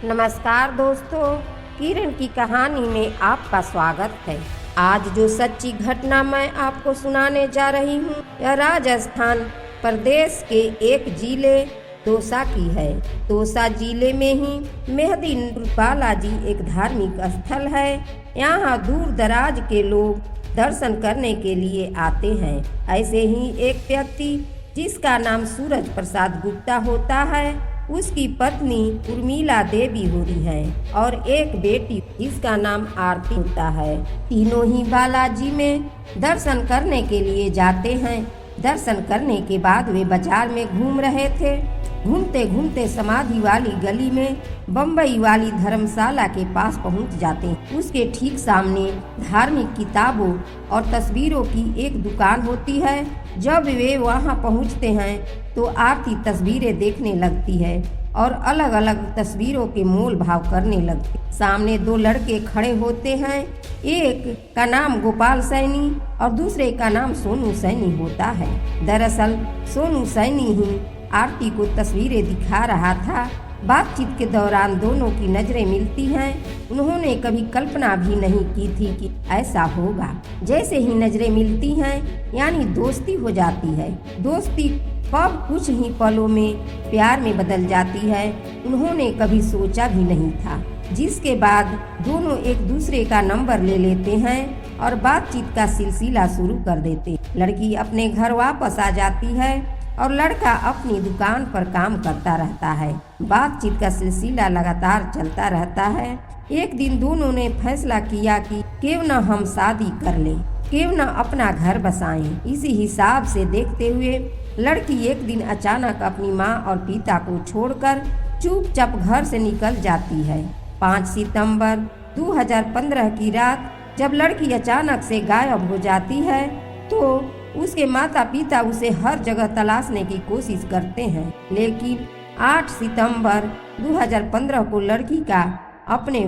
नमस्कार दोस्तों, किरण की कहानी में आपका स्वागत है। आज जो सच्ची घटना मैं आपको सुनाने जा रही हूँ यह राजस्थान प्रदेश के एक जिले दौसा की है। दौसा जिले में ही मेहदी बालाजी एक धार्मिक स्थल है। यहाँ दूर दराज के लोग दर्शन करने के लिए आते हैं। ऐसे ही एक व्यक्ति जिसका नाम सूरज प्रसाद गुप्ता होता है, उसकी पत्नी उर्मिला देवी होती है और एक बेटी जिसका नाम आरती होता है। तीनों ही बालाजी में दर्शन करने के लिए जाते हैं। दर्शन करने के बाद वे बाजार में घूम रहे थे। घूमते घूमते समाधि वाली गली में बम्बई वाली धर्मशाला के पास पहुंच जाते हैं। उसके ठीक सामने धार्मिक किताबों और तस्वीरों की एक दुकान होती है। जब वे वहां पहुंचते हैं तो आरती तस्वीरें देखने लगती है और अलग अलग तस्वीरों के मोल भाव करने लगती। सामने दो लड़के खड़े होते हैं। एक का नाम गोपाल सैनी और दूसरे का नाम सोनू सैनी होता है। दरअसल सोनू सैनी ही आरती को तस्वीरें दिखा रहा था। बातचीत के दौरान दोनों की नजरें मिलती हैं। उन्होंने कभी कल्पना भी नहीं की थी कि ऐसा होगा। जैसे ही नजरें मिलती हैं यानी दोस्ती हो जाती है। दोस्ती कब कुछ ही पलों में प्यार में बदल जाती है, उन्होंने कभी सोचा भी नहीं था। जिसके बाद दोनों एक दूसरे का नंबर ले लेते हैं और बातचीत का सिलसिला शुरू कर देते। लड़की अपने घर वापस आ जाती है और लड़का अपनी दुकान पर काम करता रहता है। बातचीत का सिलसिला लगातार चलता रहता है। एक दिन दोनों ने फैसला किया कि क्यों न हम शादी कर लें, क्यों न अपना घर बसाएं। इसी हिसाब से देखते हुए लड़की एक दिन अचानक अपनी माँ और पिता को छोड़कर चुपचाप घर से निकल जाती है। 5 सितंबर 2015 की रात जब लड़की अचानक से गायब हो जाती है तो उसके माता पिता उसे हर जगह तलाशने की कोशिश करते हैं, लेकिन 8 सितंबर 2015 को लड़की का अपने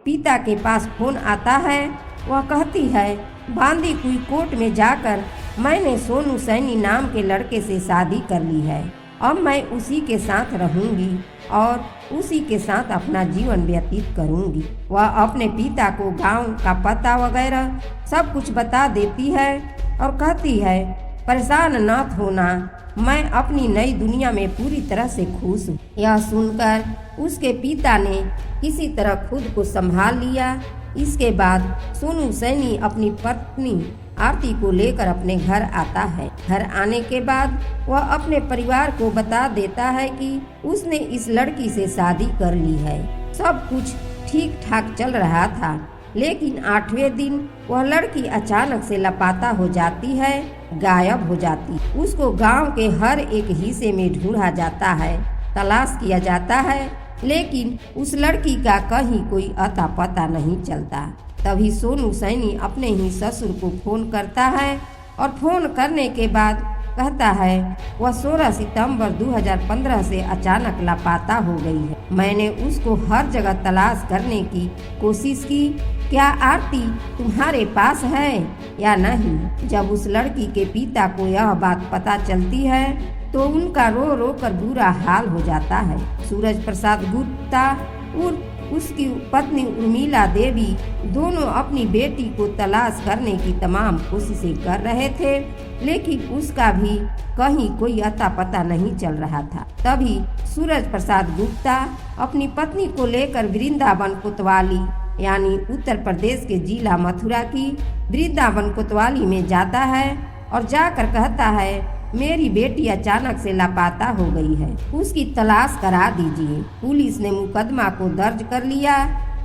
पिता के पास फोन आता है। वह कहती है, बांदी कुई कोर्ट में जाकर मैंने सोनू सैनी नाम के लड़के से शादी कर ली है। अब मैं उसी के साथ रहूंगी और उसी के साथ अपना जीवन व्यतीत करूंगी। वह अपने पिता को गांव का पता वगैरह सब कुछ बता देती है और कहती है, परेशान न होना, मैं अपनी नई दुनिया में पूरी तरह से खुश हूँ। यह सुनकर उसके पिता ने किसी तरह खुद को संभाल लिया। इसके बाद सोनू सैनी अपनी पत्नी आरती को लेकर अपने घर आता है। घर आने के बाद वह अपने परिवार को बता देता है कि उसने इस लड़की से शादी कर ली है। सब कुछ ठीक ठाक चल रहा था, लेकिन 8वें दिन वह लड़की अचानक से लापता हो जाती है, गायब हो जाती। उसको गांव के हर एक हिस्से में ढूंढा जाता है, तलाश किया जाता है, लेकिन उस लड़की का कहीं कोई अता पता नहीं चलता। तभी सोनू सैनी अपने ही ससुर को फोन करता है और फोन करने के बाद कहता है वह 16 सितंबर 2015 से अचानक लापता हो गई है। मैंने उसको हर जगह तलाश करने की कोशिश की। क्या आरती तुम्हारे पास है या नहीं? जब उस लड़की के पिता को यह बात पता चलती है तो उनका रो रो कर बुरा हाल हो जाता है। सूरज प्रसाद गुप्ता और उसकी पत्नी उर्मिला देवी दोनों अपनी बेटी को तलाश करने की तमाम कोशिशें कर रहे थे, लेकिन उसका भी कहीं कोई अता पता नहीं चल रहा था। तभी सूरज प्रसाद गुप्ता अपनी पत्नी को लेकर वृंदावन कोतवाली यानी उत्तर प्रदेश के जिला मथुरा की वृंदावन कोतवाली में जाता है और जाकर कहता है, मेरी बेटी अचानक से लापता हो गई है, उसकी तलाश करा दीजिए। पुलिस ने मुकदमा को दर्ज कर लिया,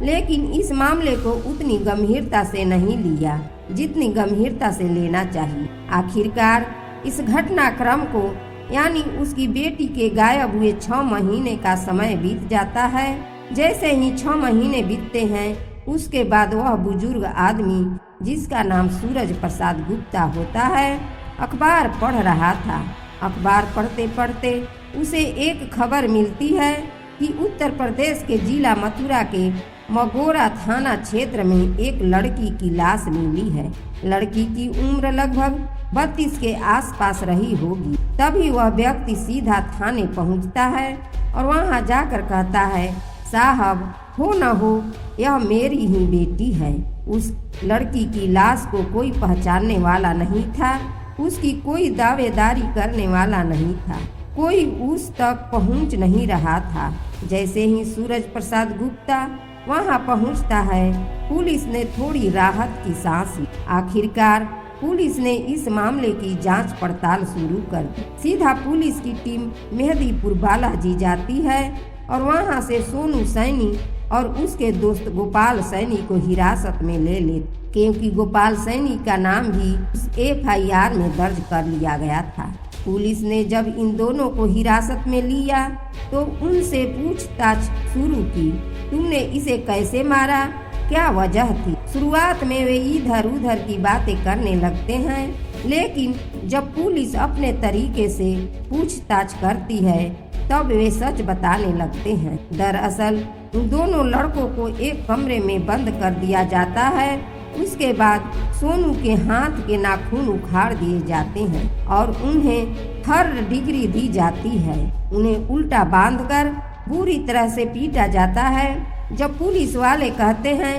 लेकिन इस मामले को उतनी गंभीरता से नहीं लिया जितनी गंभीरता से लेना चाहिए। आखिरकार इस घटनाक्रम को यानी उसकी बेटी के गायब हुए 6 महीने का समय बीत जाता है। जैसे ही 6 महीने बीतते हैं उसके बाद वह बुजुर्ग आदमी जिसका नाम सूरज प्रसाद गुप्ता होता है अखबार पढ़ रहा था। अखबार पढ़ते पढ़ते उसे एक खबर मिलती है कि उत्तर प्रदेश के जिला मथुरा के मगोरा थाना क्षेत्र में एक लड़की की लाश मिली है। लड़की की उम्र लगभग 32 के आसपास रही होगी। तभी वह व्यक्ति सीधा थाने पहुंचता है और वहां जाकर कहता है, साहब, हो न हो यह मेरी ही बेटी है। उस लड़की की लाश को कोई पहचानने वाला नहीं था, उसकी कोई दावेदारी करने वाला नहीं था, कोई उस तक पहुंच नहीं रहा था। जैसे ही सूरज प्रसाद गुप्ता वहां पहुंचता है, पुलिस ने थोड़ी राहत की सांस ली। आखिरकार पुलिस ने इस मामले की जांच पड़ताल शुरू कर दी। सीधा पुलिस की टीम मेहदीपुर बालाजी जाती है और वहां से सोनू सैनी और उसके दोस्त गोपाल सैनी को हिरासत में ले लेते, क्योंकि गोपाल सैनी का नाम भी उस FIR में दर्ज कर लिया गया था। पुलिस ने जब इन दोनों को हिरासत में लिया तो उनसे पूछताछ शुरू की। तुमने इसे कैसे मारा, क्या वजह थी? शुरुआत में वे इधर उधर की बातें करने लगते हैं, लेकिन जब पुलिस अपने तरीके से पूछताछ करती है तब वे सच बताने लगते हैं। दरअसल उन दोनों लड़कों को एक कमरे में बंद कर दिया जाता है। उसके बाद सोनू के हाथ के नाखून उखाड़ दिए जाते हैं और उन्हें 3rd डिग्री दी जाती है। उन्हें उल्टा बांधकर बुरी तरह से पीटा जाता है। जब पुलिस वाले कहते हैं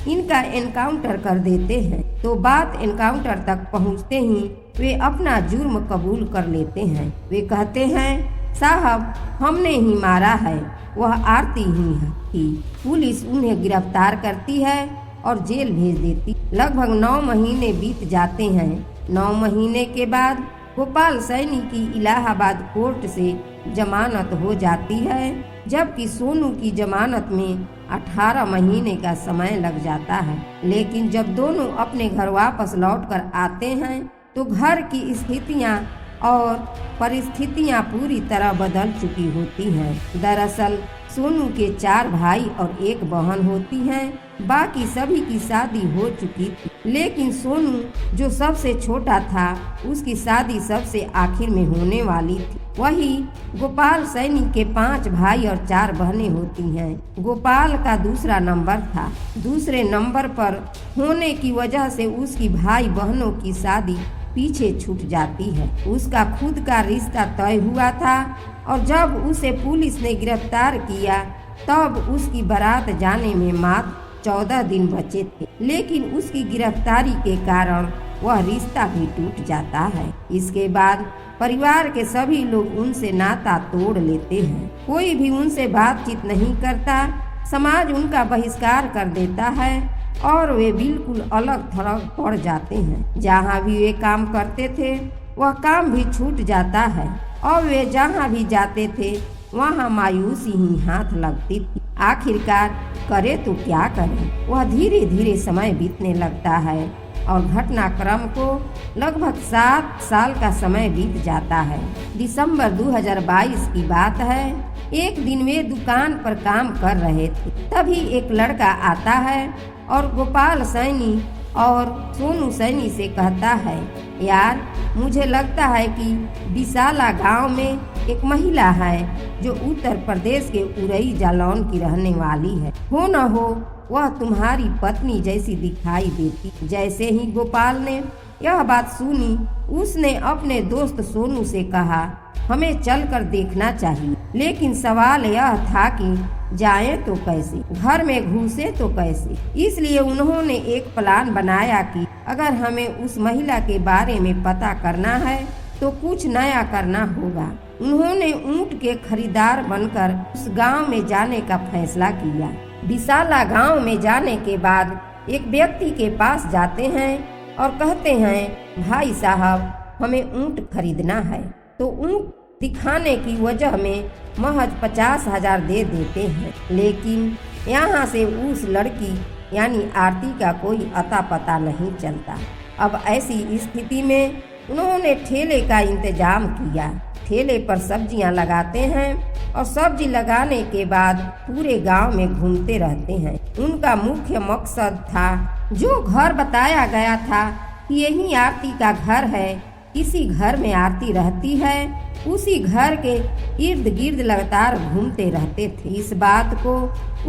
इनका एनकाउंटर कर देते हैं, तो बात एनकाउंटर तक पहुंचते ही वे अपना जुर्म कबूल कर लेते हैं। वे कहते हैं, साहब, हमने ही मारा है, वह आरती ही थी। पुलिस उन्हें गिरफ्तार करती है और जेल भेज देती। लगभग 9 महीने बीत जाते हैं। 9 महीने के बाद गोपाल सैनी की इलाहाबाद कोर्ट से जमानत हो जाती है, जबकि सोनू की जमानत में 18 महीने का समय लग जाता है। लेकिन जब दोनों अपने घर वापस लौटकर आते हैं तो घर की स्थितियां और परिस्थितियां पूरी तरह बदल चुकी होती हैं। दरअसल सोनू के 4 भाई और 1 बहन होती हैं। बाकी सभी की शादी हो चुकी थी, लेकिन सोनू जो सबसे छोटा था उसकी शादी सबसे आखिर में होने वाली थी। वही गोपाल सैनी के 5 भाई और 4 बहनें होती हैं। गोपाल का दूसरा नंबर था। दूसरे नंबर पर होने की वजह से उसकी भाई बहनों की शादी पीछे छूट जाती है। उसका खुद का रिश्ता तय हुआ था और जब उसे पुलिस ने गिरफ्तार किया तब उसकी बारात जाने में मात्र 14 दिन बचे थे, लेकिन उसकी गिरफ्तारी के कारण वह रिश्ता भी टूट जाता है। इसके बाद परिवार के सभी लोग उनसे नाता तोड़ लेते हैं। कोई भी उनसे बातचीत नहीं करता। समाज उनका बहिष्कार कर देता है और वे बिल्कुल अलग थलग पड़ जाते हैं। जहाँ भी वे काम करते थे वह काम भी छूट जाता है और वे जहाँ भी जाते थे वहाँ मायूसी ही हाथ लगती थी। आखिरकार करे तो क्या करे। वह धीरे धीरे समय बीतने लगता है और घटनाक्रम को लगभग 7 साल का समय बीत जाता है। दिसंबर 2022 की बात है। एक दिन वे दुकान पर काम कर रहे थे, तभी एक लड़का आता है और गोपाल सैनी और सोनू सैनी से कहता है, यार, मुझे लगता है कि विशाला गांव में एक महिला है जो उत्तर प्रदेश के उरई जालौन की रहने वाली है। हो न हो वह तुम्हारी पत्नी जैसी दिखाई देती। जैसे ही गोपाल ने यह बात सुनी, उसने अपने दोस्त सोनू से कहा, हमें चलकर देखना चाहिए। लेकिन सवाल यह था कि जाएं तो कैसे, घर में घुसे तो कैसे। इसलिए उन्होंने एक प्लान बनाया कि अगर हमें उस महिला के बारे में पता करना है तो कुछ नया करना होगा। उन्होंने ऊंट के खरीदार बनकर उस गांव में जाने का फैसला किया। विशाला गांव में जाने के बाद एक व्यक्ति के पास जाते हैं और कहते हैं, भाई साहब, हमें ऊंट खरीदना है। तो ऊंट दिखाने की वजह में महज 50,000 दे देते हैं। लेकिन यहाँ से उस लड़की यानी आरती का कोई अता पता नहीं चलता। अब ऐसी स्थिति में उन्होंने ठेले का इंतजाम किया। ठेले पर सब्जियां लगाते हैं और सब्जी लगाने के बाद पूरे गांव में घूमते रहते हैं। उनका मुख्य मकसद था, जो घर बताया गया था कि यही आरती का घर है, इसी घर में आरती रहती है, उसी घर के इर्द गिर्द लगातार घूमते रहते थे। इस बात को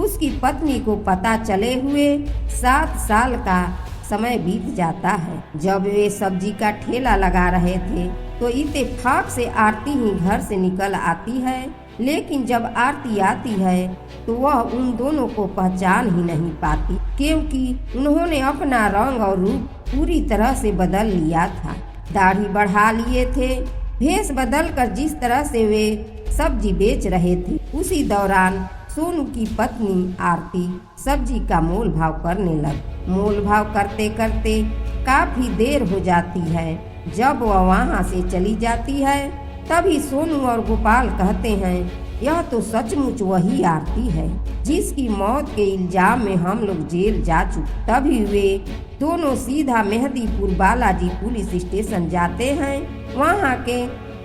उसकी पत्नी को पता चले हुए 7 साल का समय बीत जाता है। जब वे सब्जी का ठेला लगा रहे थे तो इत्तेफाक से आरती ही घर से निकल आती है। लेकिन जब आरती आती है तो वह उन दोनों को पहचान ही नहीं पाती, क्योंकि उन्होंने अपना रंग और रूप पूरी तरह से बदल लिया था। दाढ़ी बढ़ा लिए थे, भेष बदलकर जिस तरह से वे सब्जी बेच रहे थे, उसी दौरान सोनू की पत्नी आरती सब्जी का मोल भाव करने लगी। मोल भाव करते करते काफी देर हो जाती है। जब वह वहाँ से चली जाती है, तभी सोनू और गोपाल कहते हैं, यह तो सचमुच वही आरती है जिसकी मौत के इल्जाम में हम लोग जेल जा चुके। तभी वे दोनों सीधा मेहदीपुर बालाजी पुलिस स्टेशन जाते हैं। वहाँ के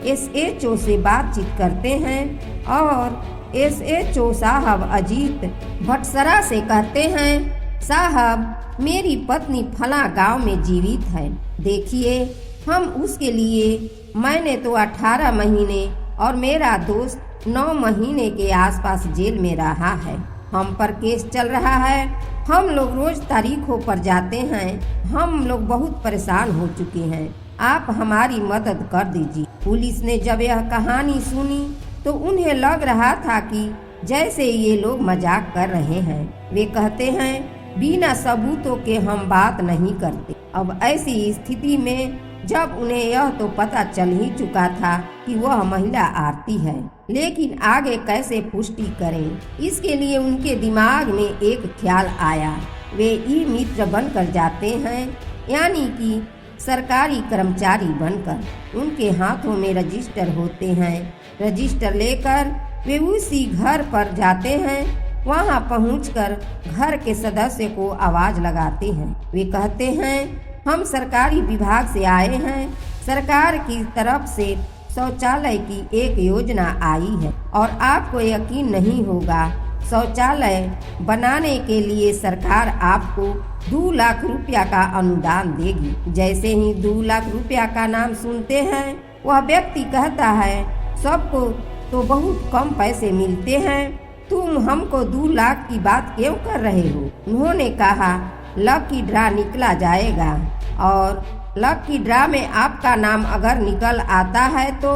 SHO से बातचीत करते हैं और SHO साहब अजीत भट्सरा से कहते हैं, साहब मेरी पत्नी फला गांव में जीवित है। देखिए, हम उसके लिए मैंने तो 18 महीने और मेरा दोस्त 9 महीने के आसपास जेल में रहा है। हम पर केस चल रहा है। हम लोग रोज तारीखों पर जाते हैं। हम लोग बहुत परेशान हो चुके हैं। आप हमारी मदद कर दीजिए। पुलिस ने जब यह कहानी सुनी तो उन्हें लग रहा था कि जैसे ये लोग मजाक कर रहे हैं। वे कहते हैं, बिना सबूतों के हम बात नहीं करते। अब ऐसी स्थिति में जब उन्हें यह तो पता चल ही चुका था कि वह महिला आरती है, लेकिन आगे कैसे पुष्टि करें, इसके लिए उनके दिमाग में एक ख्याल आया। वे ई मित्र बनकर जाते हैं, यानी कि सरकारी कर्मचारी बनकर। उनके हाथों में रजिस्टर होते हैं। रजिस्टर लेकर वे उसी घर पर जाते हैं। वहां पहुंचकर घर के सदस्य को आवाज लगाते हैं। वे कहते हैं, हम सरकारी विभाग से आए हैं। सरकार की तरफ से शौचालय की एक योजना आई है और आपको यकीन नहीं होगा, शौचालय बनाने के लिए सरकार आपको 2 लाख रुपया का अनुदान देगी। जैसे ही 2 लाख रुपया का नाम सुनते हैं, वह व्यक्ति कहता है, सबको तो बहुत कम पैसे मिलते हैं, तुम हमको 2 लाख की बात क्यों कर रहे हो? उन्होंने कहा, लकी ड्रा निकला जाएगा और लकी ड्रा में आपका नाम अगर निकल आता है तो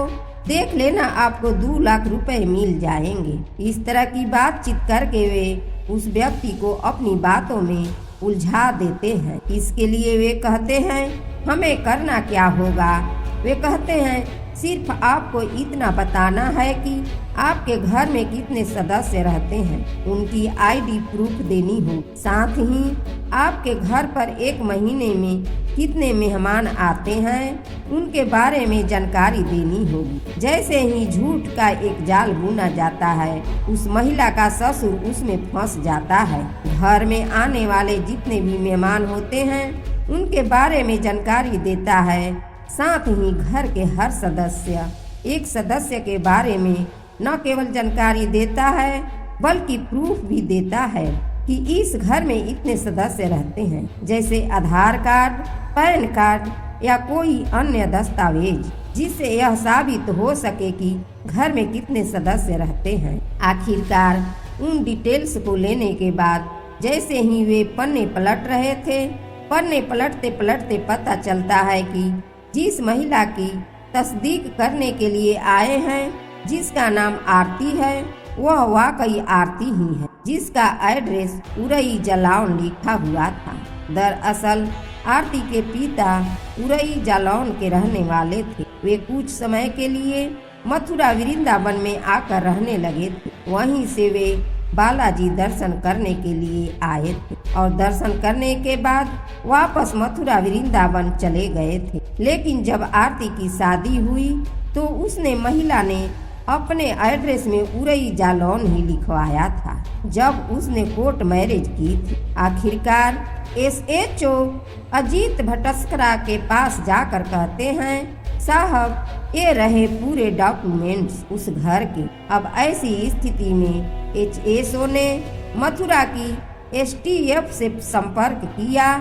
देख लेना, आपको 2 लाख रुपए मिल जाएंगे। इस तरह की बातचीत करके वे उस व्यक्ति को अपनी बातों में उलझा देते हैं। इसके लिए वे कहते हैं, हमें करना क्या होगा? वे कहते हैं, सिर्फ आपको इतना बताना है कि आपके घर में कितने सदस्य रहते हैं, उनकी ID प्रूफ देनी हो। साथ ही आपके घर पर 1 महीने में कितने मेहमान आते हैं, उनके बारे में जानकारी देनी होगी। जैसे ही झूठ का एक जाल बुना जाता है, उस महिला का ससुर उसमें फंस जाता है। घर में आने वाले जितने भी मेहमान होते हैं, उनके बारे में जानकारी देता है। साथ ही घर के हर सदस्य एक सदस्य के बारे में न केवल जानकारी देता है, बल्कि प्रूफ भी देता है कि इस घर में इतने सदस्य रहते हैं, जैसे आधार कार्ड, पैन कार्ड या कोई अन्य दस्तावेज, जिससे यह साबित हो सके कि घर में कितने सदस्य रहते हैं। आखिरकार उन डिटेल्स को लेने के बाद जैसे ही वे पन्ने पलट रहे थे, पन्ने पलटते पलटते पता चलता है कि जिस महिला की तस्दीक करने के लिए आए हैं, जिसका नाम आरती है, वह वाकई आरती ही है, जिसका एड्रेस उरई जालौन लिखा हुआ था। दरअसल आरती के पिता उरई जालौन के रहने वाले थे। वे कुछ समय के लिए मथुरा वृंदावन में आकर रहने लगे थे। वहीं से वे बालाजी दर्शन करने के लिए आए थे और दर्शन करने के बाद वापस मथुरा वृंदावन चले गए थे। लेकिन जब आरती की शादी हुई तो उसने महिला ने अपने एड्रेस में उरई जालौन ही लिखवाया था, जब उसने कोर्ट मैरिज की थी। आखिरकार SHO अजीत भट्सरा के पास जाकर कहते हैं, साहब ये रहे पूरे डॉक्यूमेंट्स उस घर के। अब ऐसी स्थिति में HSO ने मथुरा की STF से संपर्क किया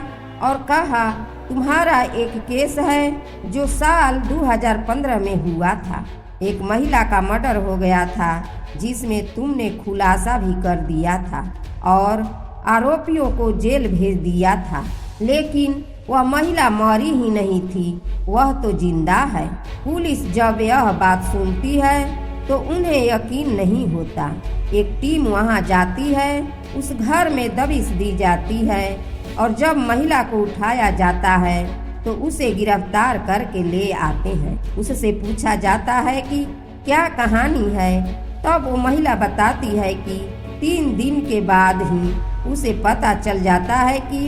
और कहा, तुम्हारा एक केस है जो साल 2015 में हुआ था। एक महिला का मर्डर हो गया था, जिसमें तुमने खुलासा भी कर दिया था और आरोपियों को जेल भेज दिया था। लेकिन वह महिला मरी ही नहीं थी, वह तो जिंदा है। पुलिस जब यह बात सुनती है तो उन्हें यकीन नहीं होता। एक टीम वहां जाती है, उस घर में दबिश दी जाती है और जब महिला को उठाया जाता है तो उसे गिरफ्तार करके ले आते हैं। उससे पूछा जाता है कि क्या कहानी है। तब वो महिला बताती है कि 3 दिन के बाद ही उसे पता चल जाता है कि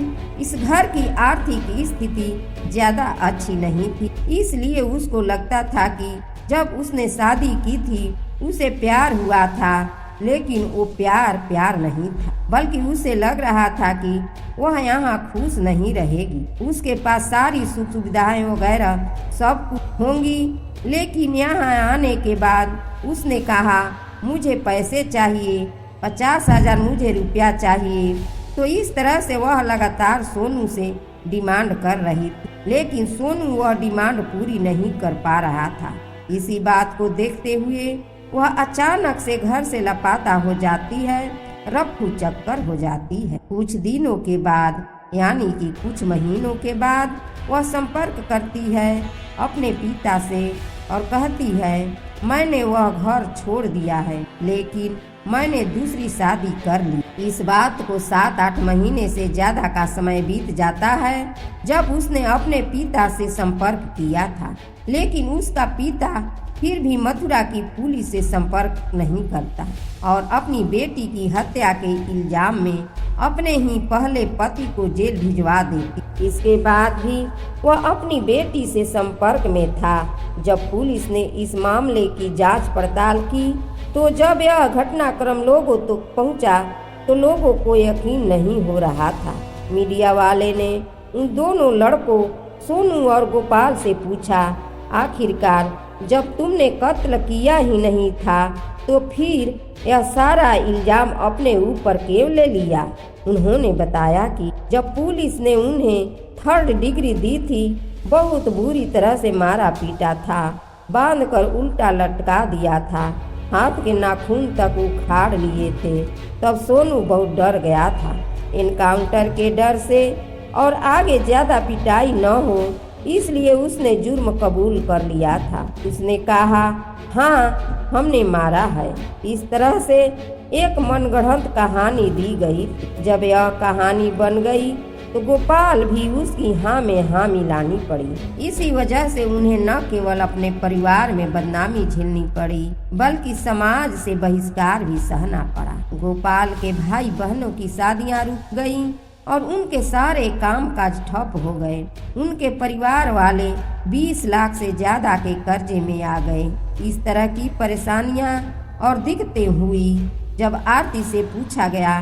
इस घर की आर्थिक स्थिति ज्यादा अच्छी नहीं थी, इसलिए उसको लगता था कि जब उसने शादी की थी उसे प्यार हुआ था, लेकिन वो प्यार नहीं था, बल्कि उसे लग रहा था कि वह यहाँ खुश नहीं रहेगी। उसके पास सारी सुख सुविधाएं वगैरह सब कुछ होंगी, लेकिन यहाँ आने के बाद उसने कहा मुझे पैसे चाहिए, 50,000 मुझे रुपया चाहिए। तो इस तरह से वह लगातार सोनू से डिमांड कर रही थी, लेकिन सोनू वह डिमांड पूरी नहीं कर पा रहा था। इसी बात को देखते हुए वह अचानक से घर से लापता हो जाती है, रफ्फू चक्कर हो जाती है। कुछ दिनों के बाद यानी कि कुछ महीनों के बाद वह संपर्क करती है अपने पिता से और कहती है मैंने वह घर छोड़ दिया है, लेकिन मैंने दूसरी शादी कर ली। इस बात को 7-8 महीने से ज्यादा का समय बीत जाता है जब उसने अपने पिता से संपर्क किया था, लेकिन उसका पिता फिर भी मथुरा की पुलिस से संपर्क नहीं करता और अपनी बेटी की हत्या के इल्जाम में अपने ही पहले पति को जेल भिजवा देती। इसके बाद भी वह अपनी बेटी से संपर्क में था। जब पुलिस ने इस मामले की जांच पड़ताल की तो जब यह घटनाक्रम लोगों तक पहुंचा तो लोगों को यकीन नहीं हो रहा था। मीडिया वाले ने उन दोनों लड़कों सोनू और गोपाल से पूछा, आखिरकार जब तुमने कत्ल किया ही नहीं था तो फिर यह सारा इल्जाम अपने ऊपर क्यों ले लिया। उन्होंने बताया कि जब पुलिस ने उन्हें 3rd डिग्री दी थी, बहुत बुरी तरह से मारा पीटा था, बांधकर उल्टा लटका दिया था, हाथ के नाखून तक उखाड़ लिए थे। तब सोनू बहुत डर गया था एनकाउंटर के डर से और आगे ज्यादा पिटाई न हो, इसलिए उसने जुर्म कबूल कर लिया था। उसने कहा हाँ हमने मारा है। इस तरह से एक मनगढ़ंत कहानी दी गई। जब यह कहानी बन गई तो गोपाल भी उसकी हाँ में हाँ मिलानी पड़ी। इसी वजह से उन्हें न केवल अपने परिवार में बदनामी झेलनी पड़ी बल्कि समाज से बहिष्कार भी सहना पड़ा। गोपाल के भाई बहनों की शादियां रुक गईं और उनके सारे कामकाज ठप हो गए। उनके परिवार वाले 20 लाख से ज्यादा के कर्जे में आ गए। इस तरह की परेशानियां और दिक्कतें हुई। जब आरती से पूछा गया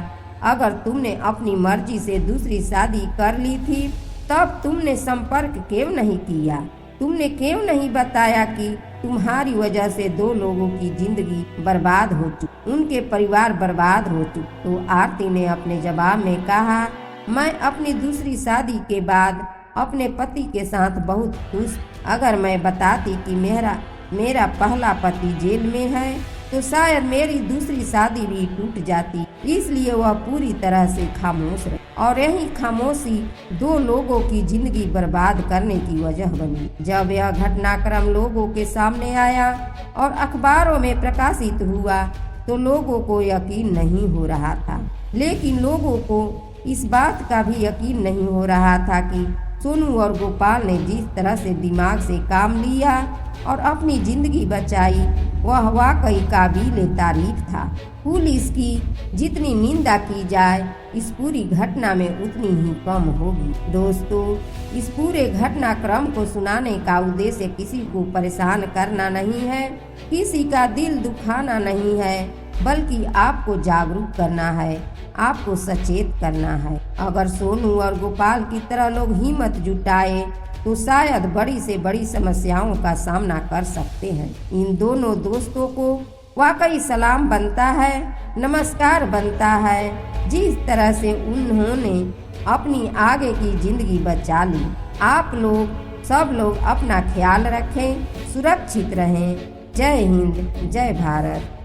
अगर तुमने अपनी मर्जी से दूसरी शादी कर ली थी तब तुमने संपर्क क्यों नहीं किया, तुमने क्यों नहीं बताया कि तुम्हारी वजह से 2 लोगों की जिंदगी बर्बाद हो चुकी, उनके परिवार बर्बाद हो चुके। तो आरती ने अपने जवाब में कहा मैं अपनी दूसरी शादी के बाद अपने पति के साथ बहुत खुश। अगर मैं बताती कि मेरा पहला पति जेल में है तो शायद मेरी दूसरी शादी भी टूट जाती, इसलिए वह पूरी तरह से खामोश रही और यही खामोशी 2 लोगों की जिंदगी बर्बाद करने की वजह बनी। जब यह घटनाक्रम लोगों के सामने आया और अखबारों में प्रकाशित हुआ तो लोगों को यकीन नहीं हो रहा था, लेकिन लोगों को इस बात का भी यकीन नहीं हो रहा था कि सोनू और गोपाल ने जिस तरह से दिमाग से काम लिया और अपनी जिंदगी बचाई वह वाकई काबिले तारीफ था। पुलिस की जितनी निंदा की जाए इस पूरी घटना में उतनी ही कम होगी। दोस्तों, इस पूरे घटनाक्रम को सुनाने का उद्देश्य किसी को परेशान करना नहीं है, किसी का दिल दुखाना नहीं है, बल्कि आपको जागरूक करना है, आपको सचेत करना है। अगर सोनू और गोपाल की तरह लोग हिम्मत जुटाए तो शायद बड़ी से बड़ी समस्याओं का सामना कर सकते हैं। इन दोनों दोस्तों को वाकई सलाम बनता है, नमस्कार बनता है, जिस तरह से उन्होंने अपनी आगे की जिंदगी बचा ली। आप लोग सब लोग अपना ख्याल रखें, सुरक्षित रहें। जय हिंद, जय भारत।